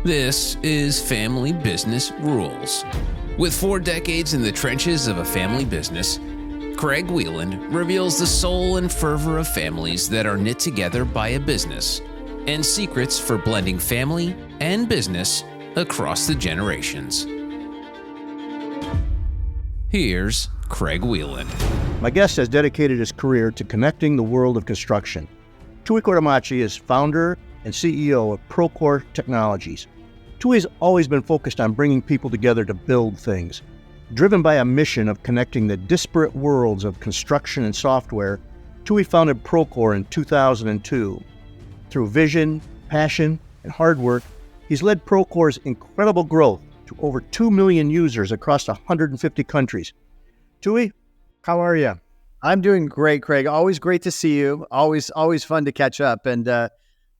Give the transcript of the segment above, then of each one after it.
This is Family Business Rules. With 4 decades in the trenches of a family business, Craig Wieland reveals the soul and fervor of families that are knit together by a business and secrets for blending family and business across the generations. Here's Craig Wieland. My guest has dedicated his career to connecting the world of construction. Tooey Courtemanche is founder and CEO of Procore Technologies. Tooey's always been focused on bringing people together to build things. Driven by a mission of connecting the disparate worlds of construction and software, Tooey founded Procore in 2002. Through vision, passion, and hard work, he's led Procore's incredible growth to over 2 million users across 150 countries. Tooey, how are you? I'm doing great, Craig. Always great to see you. Always fun to catch up. And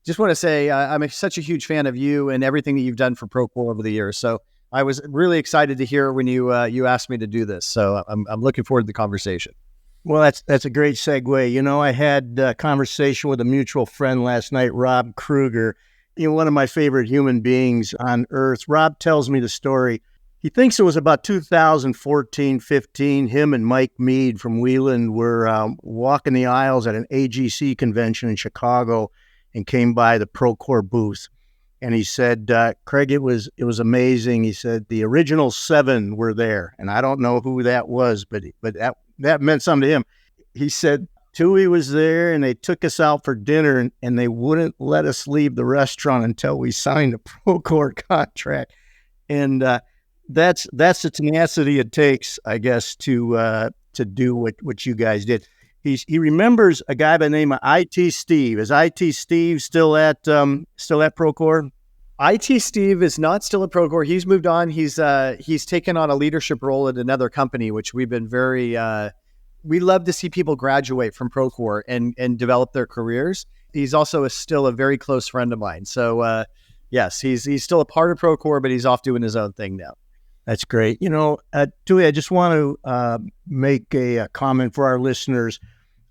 just want to say I'm such a huge fan of you and everything that you've done for Procore over the years. So I was really excited to hear when you asked me to do this. So I'm looking forward to the conversation. Well, that's a great segue. You know, I had a conversation with a mutual friend last night, Rob Kruger, one of my favorite human beings on earth. Rob tells me the story. He thinks it was about 2014-15. Him and Mike Mead from Wieland were walking the aisles at an AGC convention in Chicago and came by the Procore booth. And he said, Craig, it was amazing. He said the original 7 were there. And I don't know who that was, but that meant something to him. He said, Tooey was there and they took us out for dinner and they wouldn't let us leave the restaurant until we signed a Procore contract. And that's the tenacity it takes, I guess, to do what you guys did. He remembers a guy by the name of IT Steve. Is IT Steve still at Procore? IT Steve is not still at Procore. He's moved on. He's taken on a leadership role at another company, which we've been very. We love to see people graduate from Procore and develop their careers. He's also still a very close friend of mine. So yes, he's still a part of Procore, but he's off doing his own thing now. That's great. Tooey, I just want to make a comment for our listeners.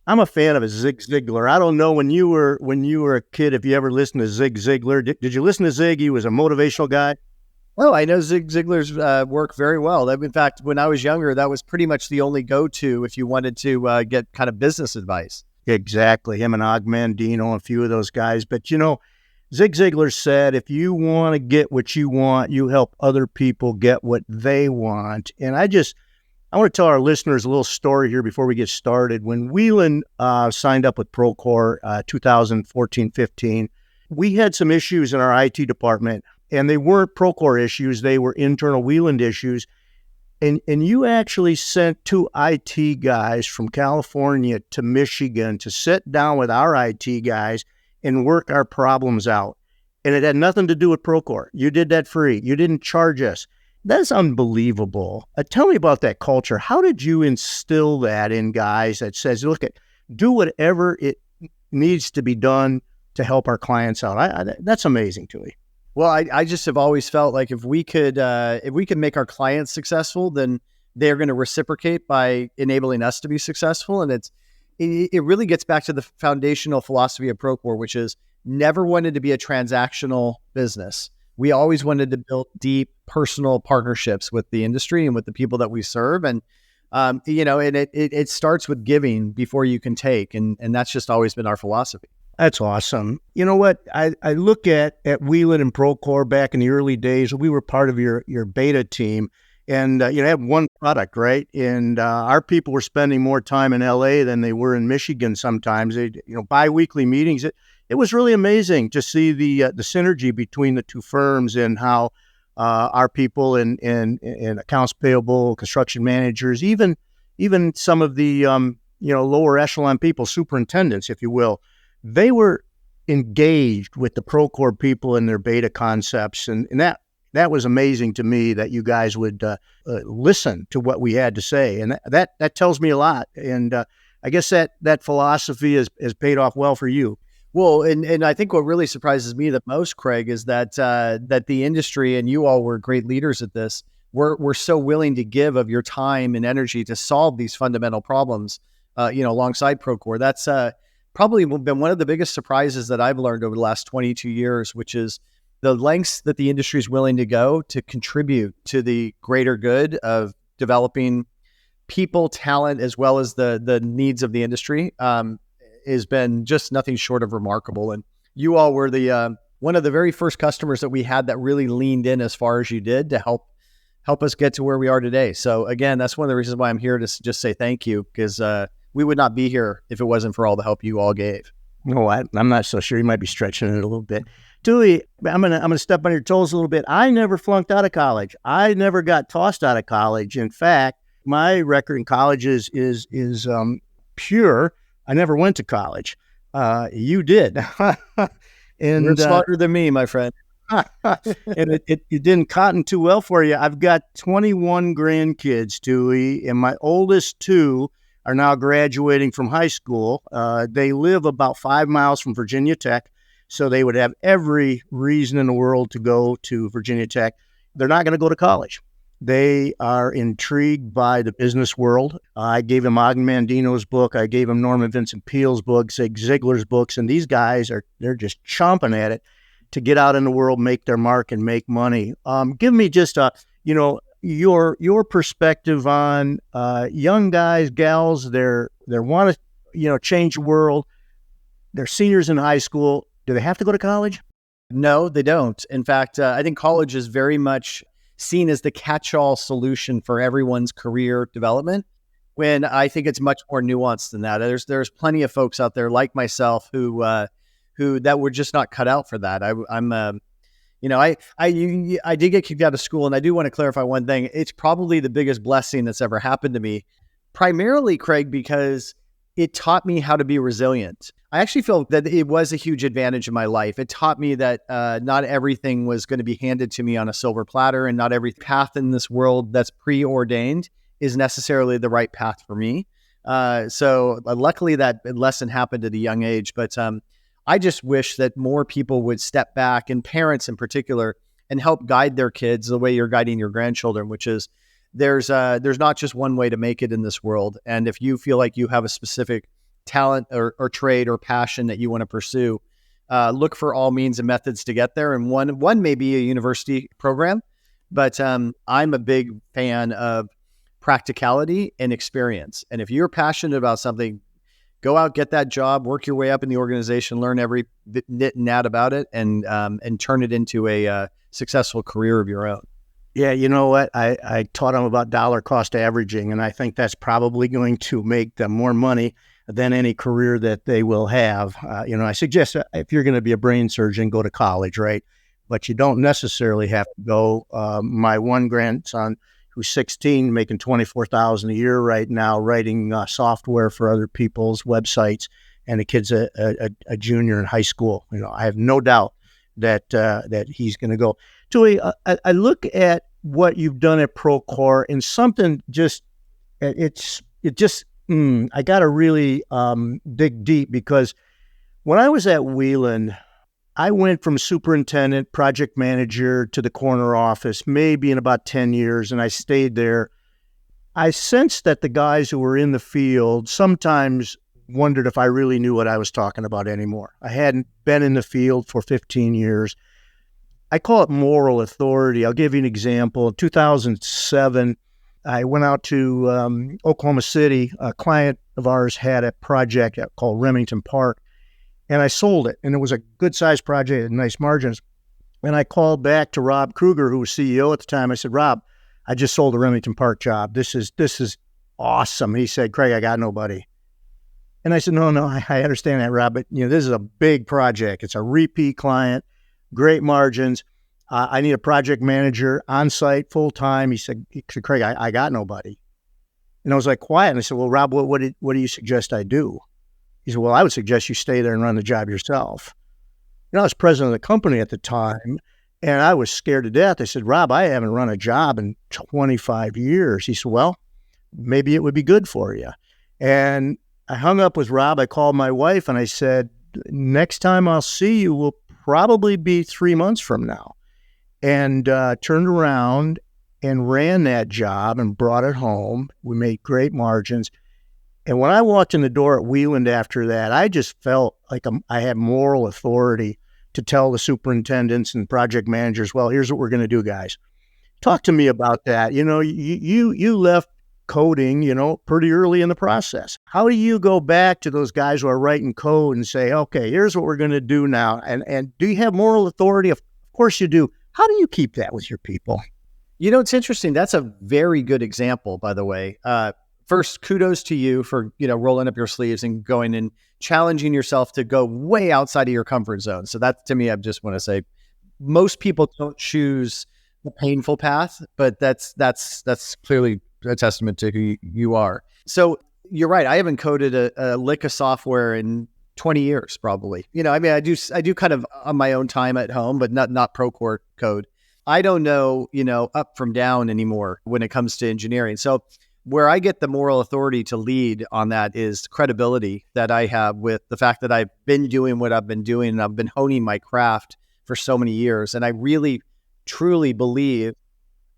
I'm a fan of Zig Ziglar. I don't know when you were a kid if you ever listened to Zig Ziglar. Did you listen to Zig? He was a motivational guy. Oh, I know Zig Ziglar's work very well. In fact, when I was younger, that was pretty much the only go-to if you wanted to get kind of business advice. Exactly. Him and Og Mandino, a few of those guys. But, Zig Ziglar said, if you want to get what you want, you help other people get what they want. And I want to tell our listeners a little story here before we get started. When Wieland signed up with Procore 2014-15, we had some issues in our IT department. And they weren't Procore issues, they were internal Wieland issues. And you actually sent 2 IT guys from California to Michigan to sit down with our IT guys and work our problems out. And it had nothing to do with Procore. You did that free. You didn't charge us. That's unbelievable. Tell me about that culture. How did you instill that in guys that says, look, do whatever it needs to be done to help our clients out? That's amazing to me. Well, I just have always felt like if we could make our clients successful, then they're going to reciprocate by enabling us to be successful. And it really gets back to the foundational philosophy of Procore, which is never wanted to be a transactional business. We always wanted to build deep personal partnerships with the industry and with the people that we serve. And, and it starts with giving before you can take. And that's just always been our philosophy. That's awesome. You know what? I look at Wieland and Procore back in the early days. We were part of your beta team, and you had one product, right? And our people were spending more time in LA than they were in Michigan. Sometimes, biweekly meetings. It was really amazing to see the synergy between the 2 firms and how our people and accounts payable, construction managers, even some of the lower echelon people, superintendents, if you will. They were engaged with the Procore people and their beta concepts. And that was amazing to me that you guys would listen to what we had to say. And that tells me a lot. And I guess that philosophy has paid off well for you. Well, and I think what really surprises me the most, Craig, is that the industry, and you all were great leaders at this, were so willing to give of your time and energy to solve these fundamental problems, alongside Procore. That's probably been one of the biggest surprises that I've learned over the last 22 years, which is the lengths that the industry is willing to go to contribute to the greater good of developing people, talent, as well as the needs of the industry, has been just nothing short of remarkable. And you all were the one of the very first customers that we had that really leaned in as far as you did to help us get to where we are today. So again, that's one of the reasons why I'm here to just say thank you, because we would not be here if it wasn't for all the help you all gave. No, I'm not so sure. You might be stretching it a little bit. Tooey, I'm gonna step on your toes a little bit. I never flunked out of college. I never got tossed out of college. In fact, my record in college is pure. I never went to college. You did. And you're smarter than me, my friend. And it didn't cotton too well for you. I've got 21 grandkids, Tooey, and my oldest two are now graduating from high school. They live about 5 miles from Virginia Tech, so they would have every reason in the world to go to Virginia Tech. They're not going to go to college. They are intrigued by the business world. I gave them Ogden Mandino's book. I gave them Norman Vincent Peale's book, Zig Ziglar's books, and these guys they're just chomping at it to get out in the world, make their mark, and make money. Give me just your perspective on young guys, gals. They want to change the world. They're seniors in high school. Do they have to go to college? No, they don't. In fact, I think college is very much seen as the catch-all solution for everyone's career development, when I think it's much more nuanced than that. There's plenty of folks out there like myself who that were just not cut out for that. I did get kicked out of school, and I do want to clarify one thing. It's probably the biggest blessing that's ever happened to me, primarily, Craig, because it taught me how to be resilient. I actually feel that it was a huge advantage in my life. It taught me that not everything was going to be handed to me on a silver platter, and not every path in this world that's preordained is necessarily the right path for me. So luckily that lesson happened at a young age, but I just wish that more people would step back, and parents in particular, and help guide their kids the way you're guiding your grandchildren, which is there's not just one way to make it in this world. And if you feel like you have a specific talent or trade or passion that you want to pursue, look for all means and methods to get there. And one may be a university program, but I'm a big fan of practicality and experience. And if you're passionate about something, go out, get that job, work your way up in the organization, learn every nit and nat about it, and turn it into a successful career of your own. Yeah, you know what? I taught them about dollar cost averaging, and I think that's probably going to make them more money than any career that they will have. I suggest if you're going to be a brain surgeon, go to college, right? But you don't necessarily have to go. My one grandson, who's 16, making $24,000 a year right now, writing software for other people's websites, and the kid's a junior in high school. I have no doubt that he's going to go. Tooey, I look at what you've done at Procore, and something I got to really dig deep, because when I was at Wieland, I went from superintendent, project manager to the corner office, maybe in about 10 years, and I stayed there. I sensed that the guys who were in the field sometimes wondered if I really knew what I was talking about anymore. I hadn't been in the field for 15 years. I call it moral authority. I'll give you an example. In 2007, I went out to Oklahoma City. A client of ours had a project called Remington Park, and I sold it. And it was a good-sized project and nice margins. And I called back to Rob Kruger, who was CEO at the time. I said, Rob, I just sold a Remington Park job. This is awesome. He said, Craig, I got nobody. And I said, no, I understand that, Rob, but this is a big project. It's a repeat client, great margins. I need a project manager on site full time. He said, Craig, I got nobody. And I was like, quiet. And I said, well, Rob, what do you suggest I do? He said, well, I would suggest you stay there and run the job yourself. I was president of the company at the time, and I was scared to death. I said, Rob, I haven't run a job in 25 years. He said, well, maybe it would be good for you. And I hung up with Rob. I called my wife and I said, next time I'll see you will probably be 3 months from now. And turned around and ran that job and brought it home. We made great margins. And when I walked in the door at Wieland after that, I just felt like I had moral authority to tell the superintendents and project managers, well, here's what we're going to do, guys. Talk to me about that. You left coding, pretty early in the process. How do you go back to those guys who are writing code and say, okay, here's what we're going to do now? And do you have moral authority? Of course you do. How do you keep that with your people? It's interesting. That's a very good example, by the way. First, kudos to you for, rolling up your sleeves and going and challenging yourself to go way outside of your comfort zone. So that, to me, I just want to say, most people don't choose the painful path, but that's clearly a testament to who you are. So you're right. I haven't coded a lick of software in 20 years, probably. I do kind of on my own time at home, but not Procore code. I don't know, up from down anymore when it comes to engineering. So where I get the moral authority to lead on that is credibility that I have with the fact that I've been doing what I've been doing and I've been honing my craft for so many years. And I really, truly believe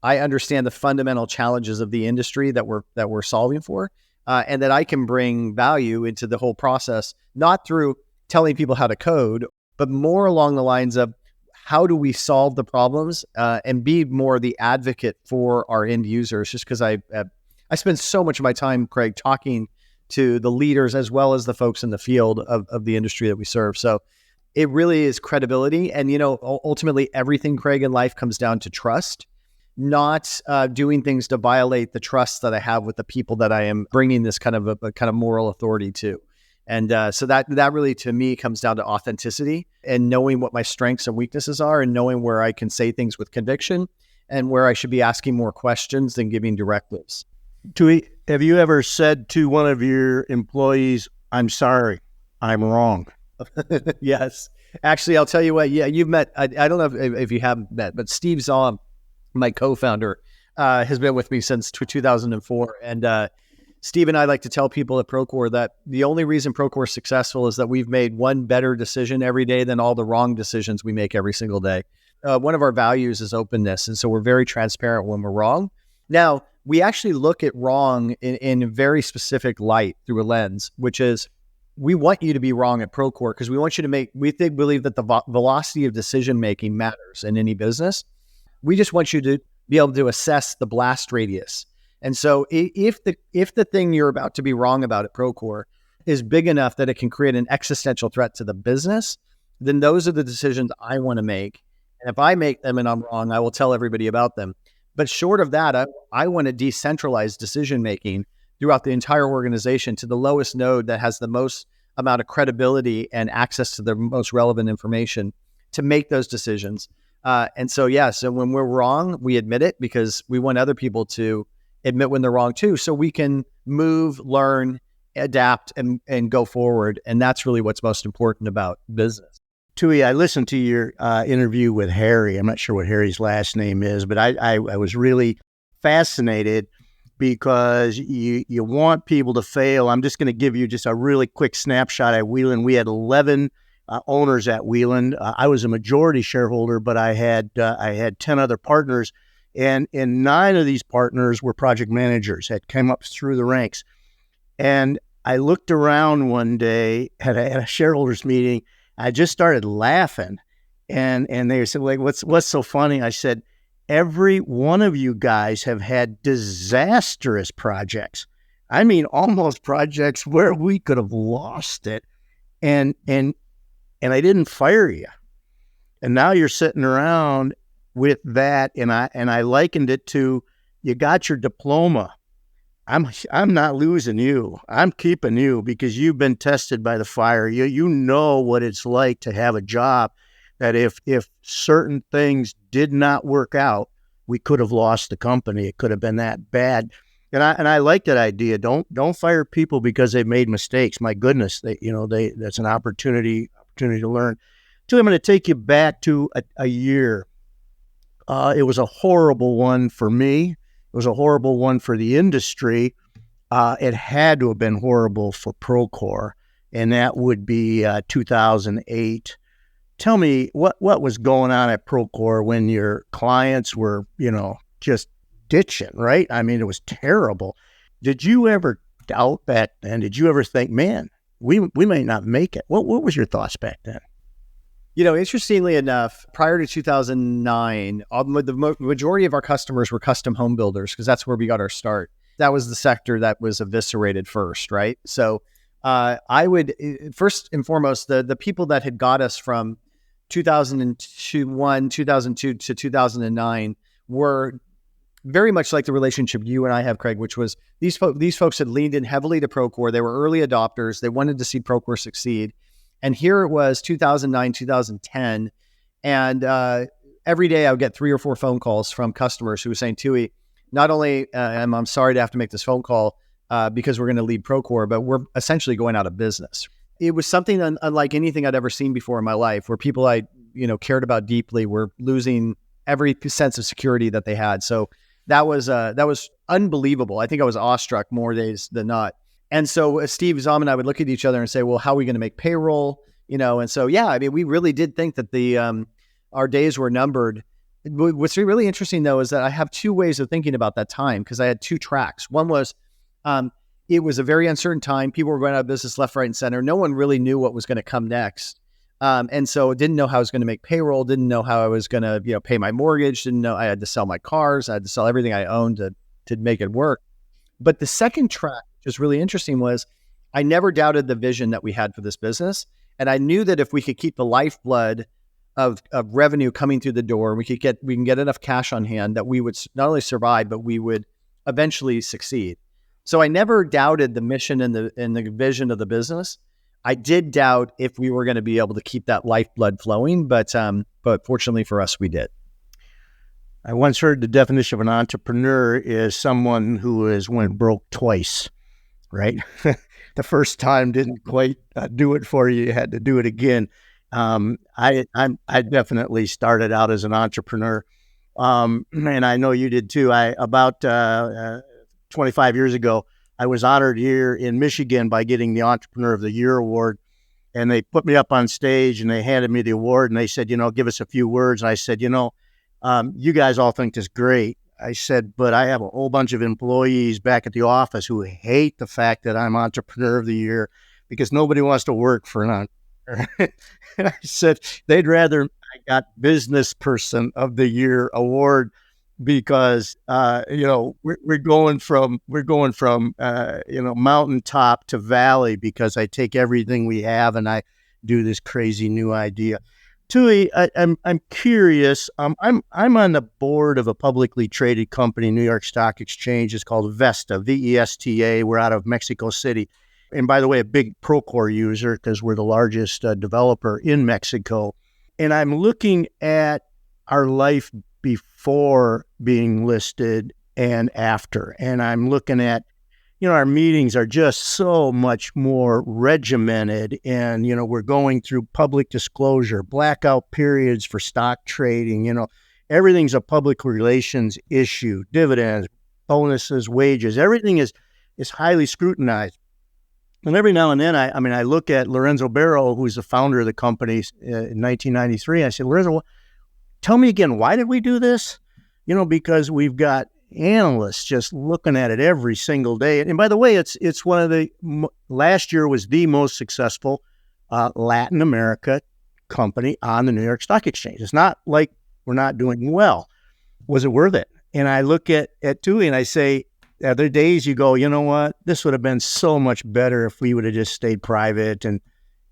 I understand the fundamental challenges of the industry that we're solving for, and that I can bring value into the whole process, not through telling people how to code, but more along the lines of how do we solve the problems and be more the advocate for our end users, just because I spend so much of my time, Craig, talking to the leaders as well as the folks in the field of the industry that we serve. So it really is credibility. And, ultimately everything, Craig, in life comes down to trust, not doing things to violate the trust that I have with the people that I am bringing this kind of a kind of moral authority to. And so that really, to me, comes down to authenticity and knowing what my strengths and weaknesses are and knowing where I can say things with conviction and where I should be asking more questions than giving directives. Tooey, have you ever said to one of your employees, I'm sorry, I'm wrong? Yes. Actually, I'll tell you what, you've met, I don't know if you haven't met, but Steve Zahm, my co-founder, has been with me since 2004. And Steve and I like to tell people at Procore that the only reason Procore is successful is that we've made one better decision every day than all the wrong decisions we make every single day. One of our values is openness. And so we're very transparent when we're wrong. Now, we actually look at wrong in a very specific light through a lens, which is we want you to be wrong at Procore because we want you to believe that the velocity of decision-making matters in any business. We just want you to be able to assess the blast radius. And so if the thing you're about to be wrong about at Procore is big enough that it can create an existential threat to the business, then those are the decisions I want to make. And if I make them and I'm wrong, I will tell everybody about them. But short of that, I want to decentralize decision-making throughout the entire organization to the lowest node that has the most amount of credibility and access to the most relevant information to make those decisions. So when we're wrong, we admit it because we want other people to admit when they're wrong too, so we can move, learn, adapt, and go forward. And that's really what's most important about business. Tooey, I listened to your interview with Harry. I'm not sure what Harry's last name is, but I was really fascinated because you want people to fail. I'm just going to give you just a really quick snapshot at Wieland. We had 11 owners at Wieland. I was a majority shareholder, but I had 10 other partners, and 9 of these partners were project managers, had come up through the ranks. And I looked around one day at a shareholders meeting. I just started laughing, and they said, like, what's so funny? I said, every one of you guys have had disastrous projects. I mean, almost projects where we could have lost it, and I didn't fire you. And now you're sitting around with that, and I likened it to, you got your diploma. I'm not losing you. I'm keeping you because you've been tested by the fire. You know what it's like to have a job that if certain things did not work out, we could have lost the company. It could have been that bad. And I like that idea. Don't fire people because they've made mistakes. My goodness, that's an opportunity to learn. So I'm going to take you back to a year. It was a horrible one for me. It was a horrible one for the industry. It had to have been horrible for Procore, and that would be 2008. Tell me what was going on at Procore when your clients were, just ditching, right? I mean, it was terrible. Did you ever doubt back then? Did you ever think, man, we may not make it? What was your thoughts back then? Interestingly enough, prior to 2009, the majority of our customers were custom home builders because that's where we got our start. That was the sector that was eviscerated first, right? So I would, first and foremost, the people that had got us from 2002 to 2009 were very much like the relationship you and I have, Craig, which was these folks had leaned in heavily to Procore. They were early adopters. They wanted to see Procore succeed. And here it was 2009, 2010. And every day I would get 3 or 4 phone calls from customers who were saying, Tooey, not only I'm sorry to have to make this phone call because we're going to lead Procore, but we're essentially going out of business. It was something unlike anything I'd ever seen before in my life, where people I cared about deeply were losing every sense of security that they had. So that was unbelievable. I think I was awestruck more days than not. And so Steve Zahm and I would look at each other and say, well, how are we going to make payroll? And so, we really did think that our days were numbered. What's really interesting though, is that I have 2 ways of thinking about that time, because I had 2 tracks. One was, it was a very uncertain time. People were going out of business left, right, and center. No one really knew what was going to come next. And so didn't know how I was going to make payroll, didn't know how I was going to, pay my mortgage, didn't know I had to sell my cars. I had to sell everything I owned to make it work. But the second track, which was really interesting, was I never doubted the vision that we had for this business. And I knew that if we could keep the lifeblood of revenue coming through the door, we can get enough cash on hand that we would not only survive, but we would eventually succeed. So I never doubted the mission and the vision of the business. I did doubt if we were going to be able to keep that lifeblood flowing, but fortunately for us, we did. I once heard the definition of an entrepreneur is someone who has went broke twice, right? The first time didn't quite do it for you. You had to do it again. I definitely started out as an entrepreneur. And I know you did too. About 25 years ago, I was honored here in Michigan by getting the Entrepreneur of the Year award. And they put me up on stage and they handed me the award and they said, give us a few words. And I said, you guys all think this is great. I said, but I have a whole bunch of employees back at the office who hate the fact that I'm Entrepreneur of the Year because nobody wants to work for an entrepreneur. And I said, they'd rather I got Business Person of the Year award because, we're going from mountaintop to valley because I take everything we have and I do this crazy new idea. Tooey, I'm curious. I'm on the board of a publicly traded company, New York Stock Exchange. It's called Vesta, Vesta. We're out of Mexico City. And by the way, a big Procore user because we're the largest developer in Mexico. And I'm looking at our life before being listed and after. And I'm looking at, our meetings are just so much more regimented and, we're going through public disclosure, blackout periods for stock trading, everything's a public relations issue, dividends, bonuses, wages, everything is highly scrutinized. And every now and then, I look at Lorenzo Barrow, who's the founder of the company in 1993. I said, Lorenzo, tell me again, why did we do this? Because we've got analysts just looking at it every single day. And by the way, it's one of last year was the most successful Latin America company on the New York Stock Exchange. It's not like we're not doing well. Was it worth it? And I look at Tooey and I say, are there days you go, you know what? This would have been so much better if we would have just stayed private. And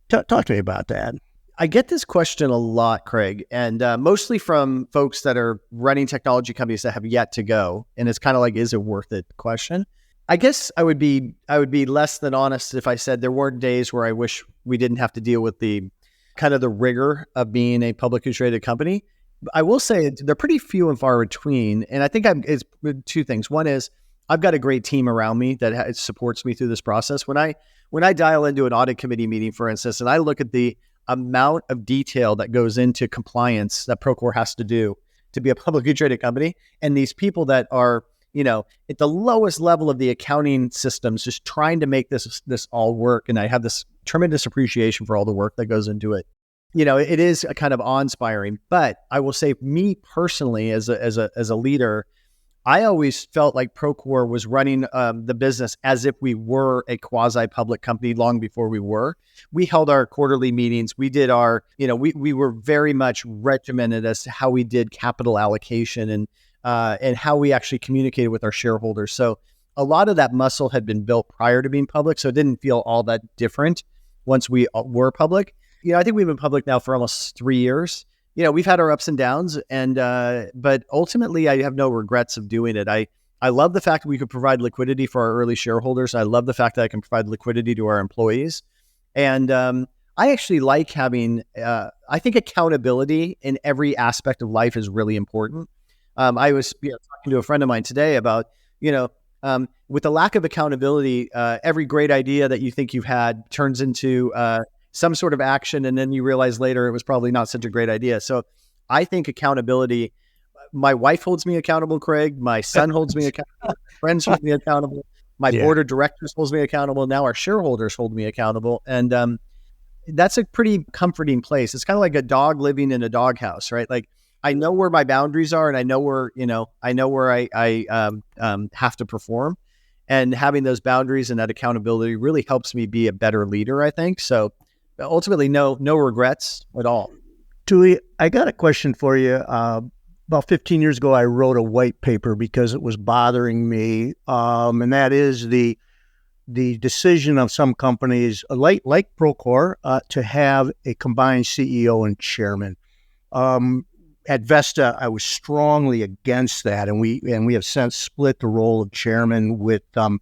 talk to me about that. I get this question a lot, Craig, and mostly from folks that are running technology companies that have yet to go. And it's kind of like, is it worth it question? I guess I would be less than honest if I said there weren't days where I wish we didn't have to deal with the kind of the rigor of being a publicly traded company. I will say they're pretty few and far between. And I think it's 2 things. One is I've got a great team around me that supports me through this process. When I dial into an audit committee meeting, for instance, and I look at the amount of detail that goes into compliance that Procore has to do to be a publicly traded company, and these people that are, at the lowest level of the accounting systems, just trying to make this all work. And I have this tremendous appreciation for all the work that goes into it. It is a kind of awe-inspiring. But I will say, me personally, as a leader, I always felt like Procore was running the business as if we were a quasi-public company long before we were. We held our quarterly meetings. We did our, we were very much regimented as to how we did capital allocation and how we actually communicated with our shareholders. So a lot of that muscle had been built prior to being public, so it didn't feel all that different once we were public. I think we've been public now for almost 3 years. We've had our ups and downs, but ultimately I have no regrets of doing it. I love the fact that we could provide liquidity for our early shareholders. I love the fact that I can provide liquidity to our employees. And I actually like having, I think accountability in every aspect of life is really important. I was talking to a friend of mine today about, with the lack of accountability, every great idea that you think you've had turns into some sort of action, and then you realize later it was probably not such a great idea. So I think accountability, my wife holds me accountable, Craig. My son holds me accountable. Friends hold me accountable. My board of directors holds me accountable. Now our shareholders hold me accountable. And that's a pretty comforting place. It's kind of like a dog living in a doghouse, right? Like I know where my boundaries are, and I know where, I have to perform. And having those boundaries and that accountability really helps me be a better leader, I think. So ultimately, no regrets at all. Tooey, I got a question for you. About 15 years ago, I wrote a white paper because it was bothering me, and that is the decision of some companies, like Procore, to have a combined CEO and chairman. At Vesta, I was strongly against that, and we have since split the role of chairman with the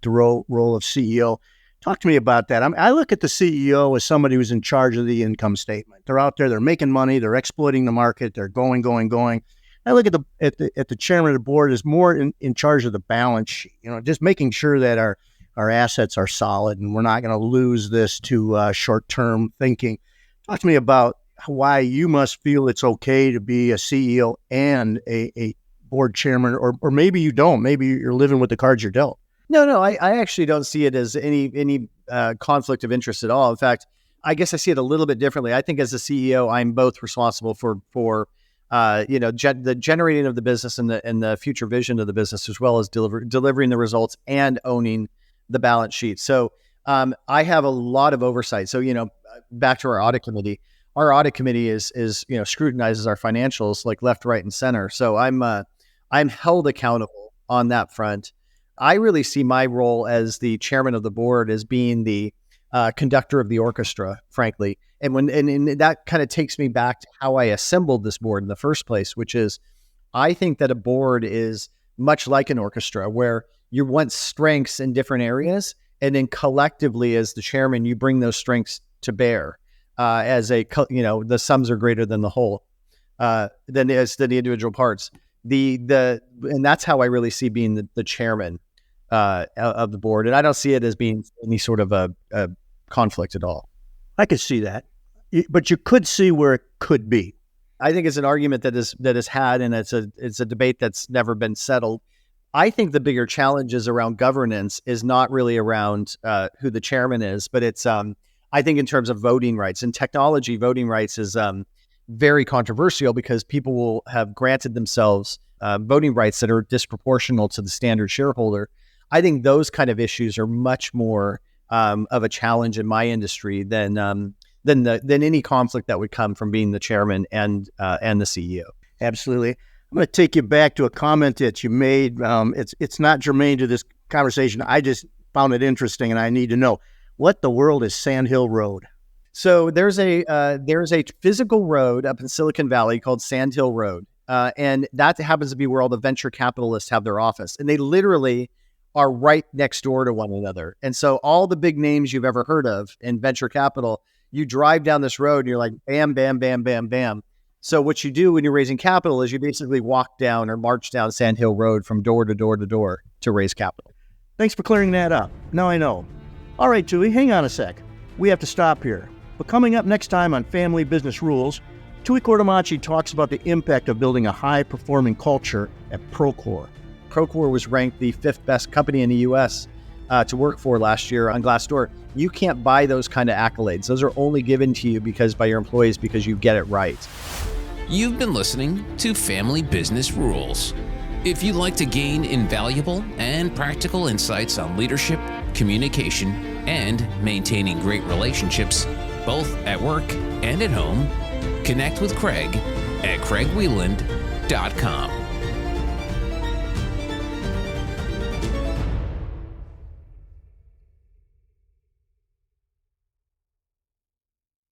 role of CEO. Talk to me about that. I look at the CEO as somebody who's in charge of the income statement. They're out there, they're making money, they're exploiting the market, they're going. I look at the chairman of the board as more in charge of the balance sheet. Just making sure that our assets are solid and we're not going to lose this to short-term thinking. Talk to me about why you must feel it's okay to be a CEO and a board chairman, or maybe you don't. Maybe you're living with the cards you're dealt. No, I actually don't see it as any conflict of interest at all. In fact, I guess I see it a little bit differently. I think as a CEO, I'm both responsible for the generating of the business and the future vision of the business, as well as delivering the results and owning the balance sheet. So I have a lot of oversight. So back to our audit committee. Our audit committee is scrutinizes our financials like left, right, and center. So I'm held accountable on that front. I really see my role as the chairman of the board as being the conductor of the orchestra, frankly. And that kind of takes me back to how I assembled this board in the first place, which is I think that a board is much like an orchestra where you want strengths in different areas, and then collectively as the chairman, you bring those strengths to bear the sums are greater than the whole, than the individual parts. And that's how I really see being the chairman of the board. And I don't see it as being any sort of a conflict at all. I could see that, but you could see where it could be. I think it's an argument that is had, and it's a debate that's never been settled. I think the bigger challenge is around governance is not really around who the chairman is, but it's I think in terms of voting rights. In technology, voting rights is very controversial because people will have granted themselves voting rights that are disproportional to the standard shareholder. I think those kind of issues are much more of a challenge in my industry than any conflict that would come from being the chairman and the CEO. Absolutely. I'm going to take you back to a comment that you made. It's not germane to this conversation. I just found it interesting, and I need to know what the world is Sand Hill Road. So there's a physical road up in Silicon Valley called Sand Hill Road, and that happens to be where all the venture capitalists have their office, and they literally are right next door to one another. And so all the big names you've ever heard of in venture capital, you drive down this road and you're like, bam, bam, bam, bam, bam. So what you do when you're raising capital is you basically walk down or march down Sand Hill Road from door to door to door to raise capital. Thanks for clearing that up. Now I know. All right, Tooey, hang on a sec. We have to stop here. But coming up next time on Family Business Rules, Tooey Courtemanche talks about the impact of building a high-performing culture at Procore. Procore was ranked the 5th best company in the U.S. To work for last year on Glassdoor. You can't buy those kind of accolades. Those are only given to you by your employees because you get it right. You've been listening to Family Business Rules. If you'd like to gain invaluable and practical insights on leadership, communication, and maintaining great relationships, both at work and at home, connect with Craig at craigwieland.com.